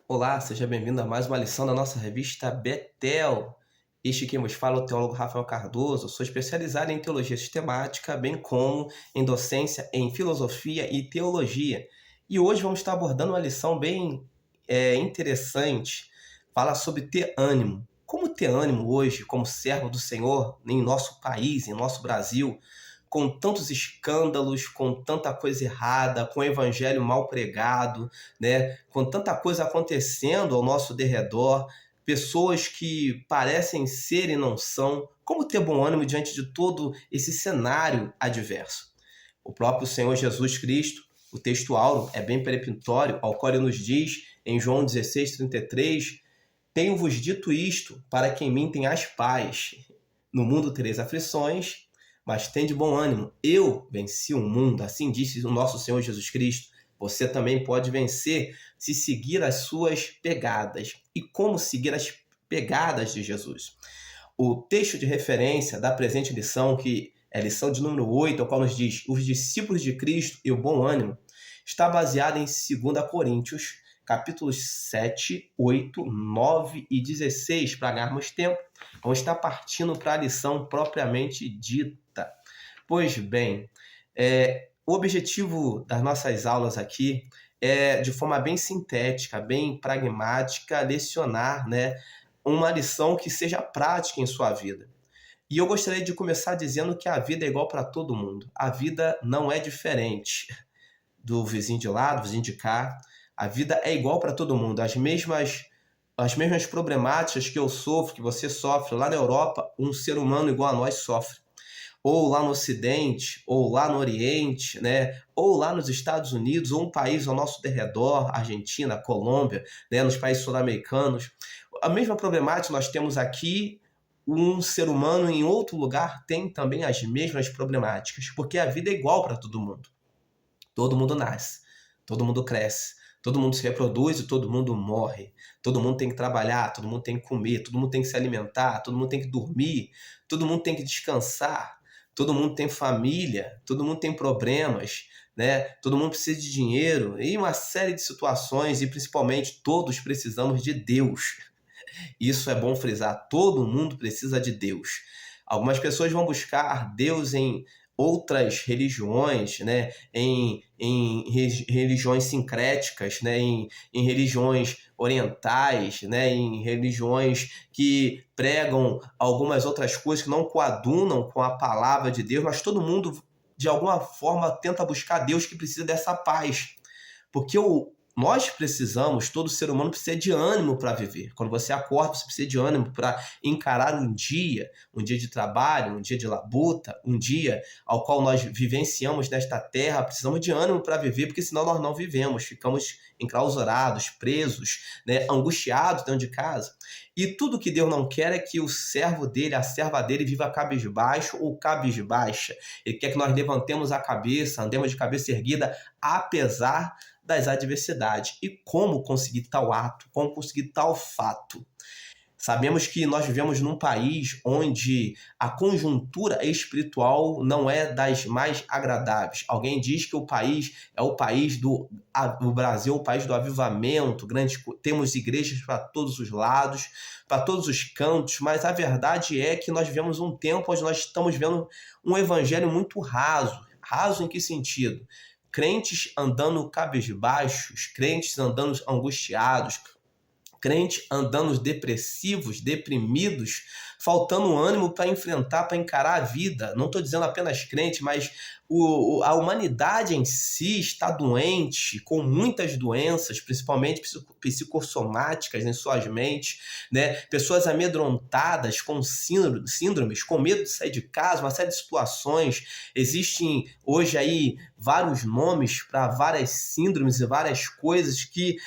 Olá, seja bem-vindo a mais uma lição da nossa revista Betel. Este quem vos fala é o teólogo Rafael Cardoso. Sou especializado em teologia sistemática, bem como em docência em filosofia e teologia. E hoje vamos estar abordando uma lição bem interessante. Fala sobre ter ânimo. Como ter ânimo hoje, como servo do Senhor, em nosso país, em nosso Brasil, com tantos escândalos, com tanta coisa errada, com o evangelho mal pregado, né? Com tanta coisa acontecendo ao nosso derredor, pessoas que parecem ser e não são. Como ter bom ânimo diante de todo esse cenário adverso? O próprio Senhor Jesus Cristo, o texto áureo é bem peremptório, ao qual ele nos diz em João 16:33, tenho-vos dito isto, para que em mim tenhais paz. No mundo tereis aflições, mas tende bom ânimo. Eu venci o mundo, assim disse o nosso Senhor Jesus Cristo. Você também pode vencer se seguir as suas pegadas. E como seguir as pegadas de Jesus? O texto de referência da presente lição, que é a lição de número 8, ao qual nos diz os discípulos de Cristo e o bom ânimo, está baseado em 2 Coríntios, capítulos 7, 8, 9 e 16. Para ganharmos tempo, vamos estar partindo para a lição propriamente dita. Pois bem, o objetivo das nossas aulas aqui é, de forma bem sintética, bem pragmática, lecionar, né, uma lição que seja prática em sua vida. E eu gostaria de começar dizendo que a vida é igual para todo mundo. A vida não é diferente do vizinho de lá, do vizinho de cá. A vida é igual para todo mundo. As mesmas problemáticas que eu sofro, que você sofre lá na Europa, um ser humano igual a nós sofre. Ou lá no Ocidente, ou lá no Oriente, né? Ou lá nos Estados Unidos, ou um país ao nosso derredor, Argentina, Colômbia, né? Nos países sul-americanos. A mesma problemática nós temos aqui, um ser humano em outro lugar tem também as mesmas problemáticas, porque a vida é igual para todo mundo. Todo mundo nasce, todo mundo cresce, todo mundo se reproduz e todo mundo morre. Todo mundo tem que trabalhar, todo mundo tem que comer, todo mundo tem que se alimentar, todo mundo tem que dormir, todo mundo tem que descansar, todo mundo tem família, todo mundo tem problemas, né? Todo mundo precisa de dinheiro e uma série de situações e principalmente todos precisamos de Deus. Isso é bom frisar, todo mundo precisa de Deus. Algumas pessoas vão buscar Deus em outras religiões, né? em religiões sincréticas, né? em religiões orientais, né? Em religiões que pregam algumas outras coisas que não coadunam com a palavra de Deus, mas todo mundo, de alguma forma, tenta buscar Deus que precisa dessa paz. Porque nós precisamos, todo ser humano precisa de ânimo para viver. Quando você acorda, você precisa de ânimo para encarar um dia de trabalho, um dia de labuta, um dia ao qual nós vivenciamos nesta terra. Precisamos de ânimo para viver, porque senão nós não vivemos, ficamos enclausurados, presos, né, angustiados dentro de casa. E tudo que Deus não quer é que o servo dele, a serva dele, viva cabisbaixo ou cabisbaixa. Ele quer que nós levantemos a cabeça, andemos de cabeça erguida, apesar das adversidades. E como conseguir tal ato? Como conseguir tal fato? Sabemos que nós vivemos num país onde a conjuntura espiritual não é das mais agradáveis. Alguém diz que o país é o país o Brasil é o país do avivamento, temos igrejas para todos os lados, para todos os cantos, mas a verdade é que nós vivemos um tempo onde nós estamos vendo um evangelho muito raso. Raso em que sentido? Crentes andando cabisbaixos, crentes andando angustiados, crentes andando depressivos, deprimidos, faltando ânimo para enfrentar, para encarar a vida. Não estou dizendo apenas crente, mas a humanidade em si está doente, com muitas doenças, principalmente psicossomáticas em suas mentes, né? Pessoas amedrontadas com síndromes, com medo de sair de casa, uma série de situações. Existem hoje aí vários nomes para várias síndromes e várias coisas que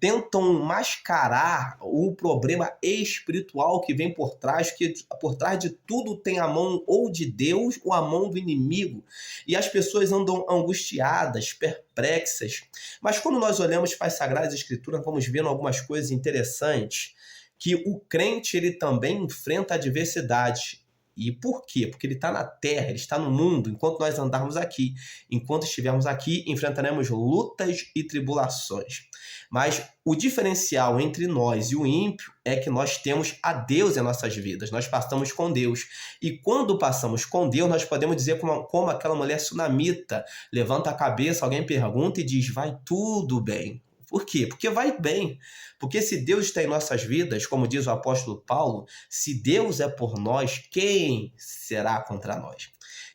tentam mascarar o problema espiritual que vem por trás, que por trás de tudo tem a mão ou de Deus ou a mão do inimigo. E as pessoas andam angustiadas, perplexas. Mas quando nós olhamos para as Sagradas Escrituras, vamos vendo algumas coisas interessantes, que o crente ele também enfrenta adversidade. E por quê? Porque ele está na terra, ele está no mundo, enquanto nós andarmos aqui. Enquanto estivermos aqui, enfrentaremos lutas e tribulações. Mas o diferencial entre nós e o ímpio é que nós temos a Deus em nossas vidas, nós passamos com Deus. E quando passamos com Deus, nós podemos dizer como aquela mulher sunamita, levanta a cabeça, alguém pergunta e diz, vai tudo bem. Por quê? Porque vai bem. Porque se Deus está em nossas vidas, como diz o apóstolo Paulo, se Deus é por nós, quem será contra nós?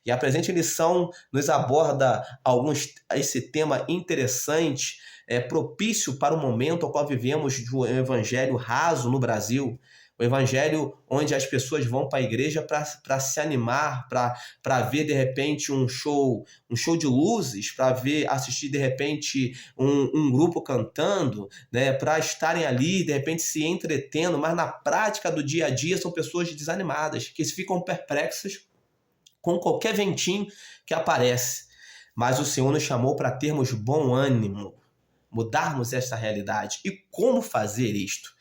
E a presente lição nos aborda esse tema interessante, propício para o momento ao qual vivemos de um evangelho raso no Brasil, o evangelho onde as pessoas vão para a igreja para se animar, para ver de repente um show de luzes, para assistir de repente um grupo cantando, né, para estarem ali de repente se entretendo, mas na prática do dia a dia são pessoas desanimadas, que ficam perplexas com qualquer ventinho que aparece. Mas o Senhor nos chamou para termos bom ânimo, mudarmos esta realidade. E como fazer isto?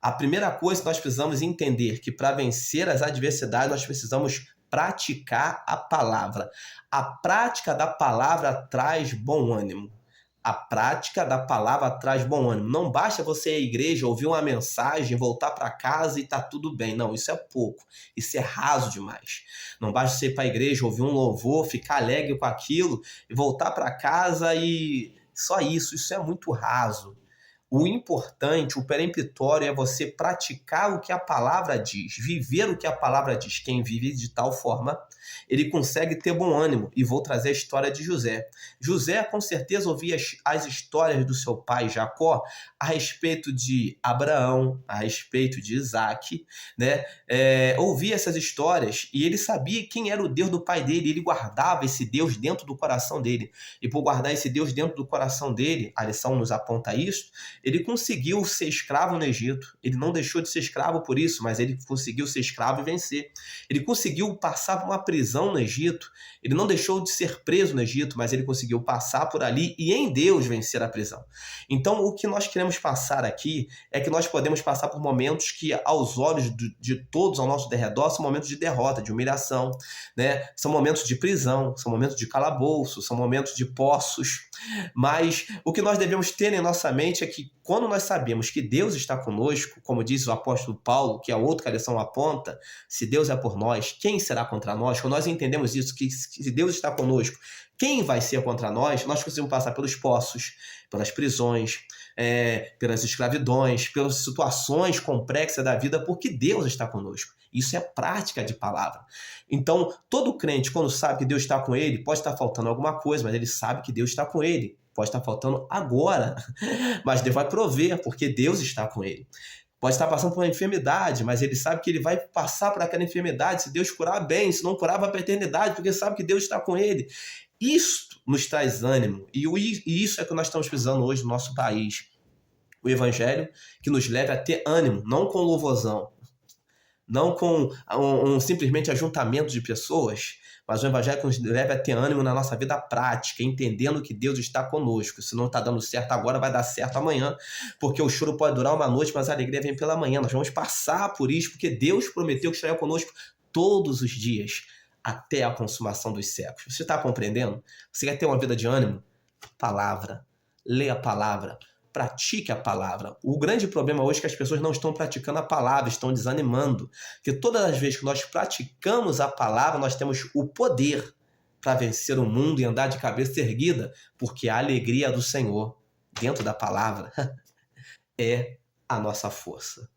A primeira coisa que nós precisamos entender que para vencer as adversidades nós precisamos praticar a palavra. A prática da palavra traz bom ânimo. A prática da palavra traz bom ânimo. Não basta você ir à igreja, ouvir uma mensagem, voltar para casa e tá tudo bem. Não, isso é pouco. Isso é raso demais. Não basta você ir para a igreja, ouvir um louvor, ficar alegre com aquilo e voltar para casa e só isso. Isso é muito raso. O importante, o peremptório é você praticar o que a palavra diz, viver o que a palavra diz. Quem vive de tal forma, ele consegue ter bom ânimo. E vou trazer a história de José. José, com certeza, ouvia as histórias do seu pai Jacó a respeito de Abraão, a respeito de Isaac, né? Ouvia essas histórias e ele sabia quem era o Deus do pai dele. Ele guardava esse Deus dentro do coração dele. E por guardar esse Deus dentro do coração dele, a lição nos aponta isso, ele conseguiu ser escravo no Egito. Ele não deixou de ser escravo por isso, mas ele conseguiu ser escravo e vencer. Ele conseguiu passar por uma prisão no Egito. Ele não deixou de ser preso no Egito, mas ele conseguiu passar por ali e em Deus vencer a prisão. Então, o que nós queremos passar aqui é que nós podemos passar por momentos que, aos olhos de todos ao nosso derredor, são momentos de derrota, de humilhação, né? São momentos de prisão, são momentos de calabouço, são momentos de poços. Mas o que nós devemos ter em nossa mente é que quando nós sabemos que Deus está conosco, como diz o apóstolo Paulo, que é outro que a lição aponta, se Deus é por nós, quem será contra nós? Quando nós entendemos isso, que se Deus está conosco, quem vai ser contra nós? Nós conseguimos passar pelos poços, pelas prisões, pelas escravidões, pelas situações complexas da vida, porque Deus está conosco. Isso é prática de palavra. Então, todo crente, quando sabe que Deus está com ele, pode estar faltando alguma coisa, mas ele sabe que Deus está com ele. Pode estar faltando agora, mas Deus vai prover, porque Deus está com ele. Pode estar passando por uma enfermidade, mas ele sabe que ele vai passar por aquela enfermidade. Se Deus curar, bem. Se não curar, vai para a eternidade, porque sabe que Deus está com ele. Isso nos traz ânimo. E isso é o que nós estamos precisando hoje no nosso país. O evangelho que nos leve a ter ânimo, não com louvorzão, não com simplesmente ajuntamento de pessoas, mas o evangelho que nos leve a ter ânimo na nossa vida prática, entendendo que Deus está conosco. Se não está dando certo agora, vai dar certo amanhã, porque o choro pode durar uma noite, mas a alegria vem pela manhã. Nós vamos passar por isso, porque Deus prometeu que estaria conosco todos os dias, até a consumação dos séculos. Você está compreendendo? Você quer ter uma vida de ânimo? Palavra. Leia a palavra. Pratique a palavra. O grande problema hoje é que as pessoas não estão praticando a palavra, estão desanimando. Porque todas as vezes que nós praticamos a palavra, nós temos o poder para vencer o mundo e andar de cabeça erguida, porque a alegria do Senhor dentro da palavra é a nossa força.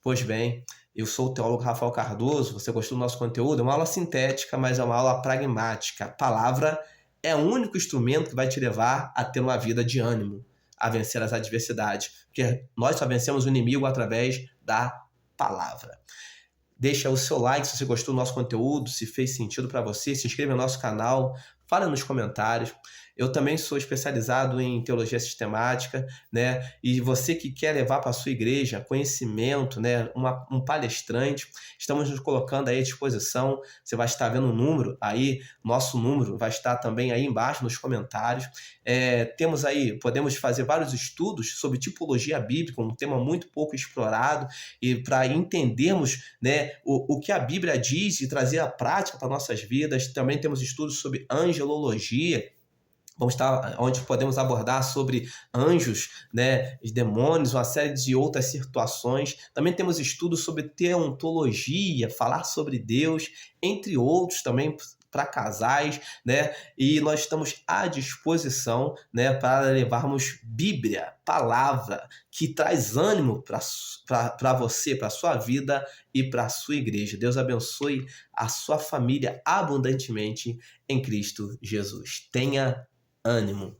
Pois bem, eu sou o teólogo Rafael Cardoso. Você gostou do nosso conteúdo? É uma aula sintética, mas é uma aula pragmática. A palavra é o único instrumento que vai te levar a ter uma vida de ânimo, a vencer as adversidades, porque nós só vencemos o inimigo através da palavra. Deixa o seu like se você gostou do nosso conteúdo, se fez sentido para você, se inscreva no nosso canal, fala nos comentários. Eu também sou especializado em teologia sistemática, né? E você que quer levar para a sua igreja conhecimento, né? Um palestrante, estamos nos colocando aí à disposição. Você vai estar vendo o número aí, nosso número vai estar também aí embaixo nos comentários. Temos aí, podemos fazer vários estudos sobre tipologia bíblica, um tema muito pouco explorado, e para entendermos, né, o que a Bíblia diz e trazer a prática para nossas vidas. Também temos estudos sobre angelologia, vamos estar, onde podemos abordar sobre anjos, né, os demônios, uma série de outras situações. Também temos estudos sobre teontologia, falar sobre Deus, entre outros também para casais, né? E nós estamos à disposição, né, para levarmos Bíblia, palavra, que traz ânimo para você, para a sua vida e para a sua igreja. Deus abençoe a sua família abundantemente em Cristo Jesus. Tenha ânimo.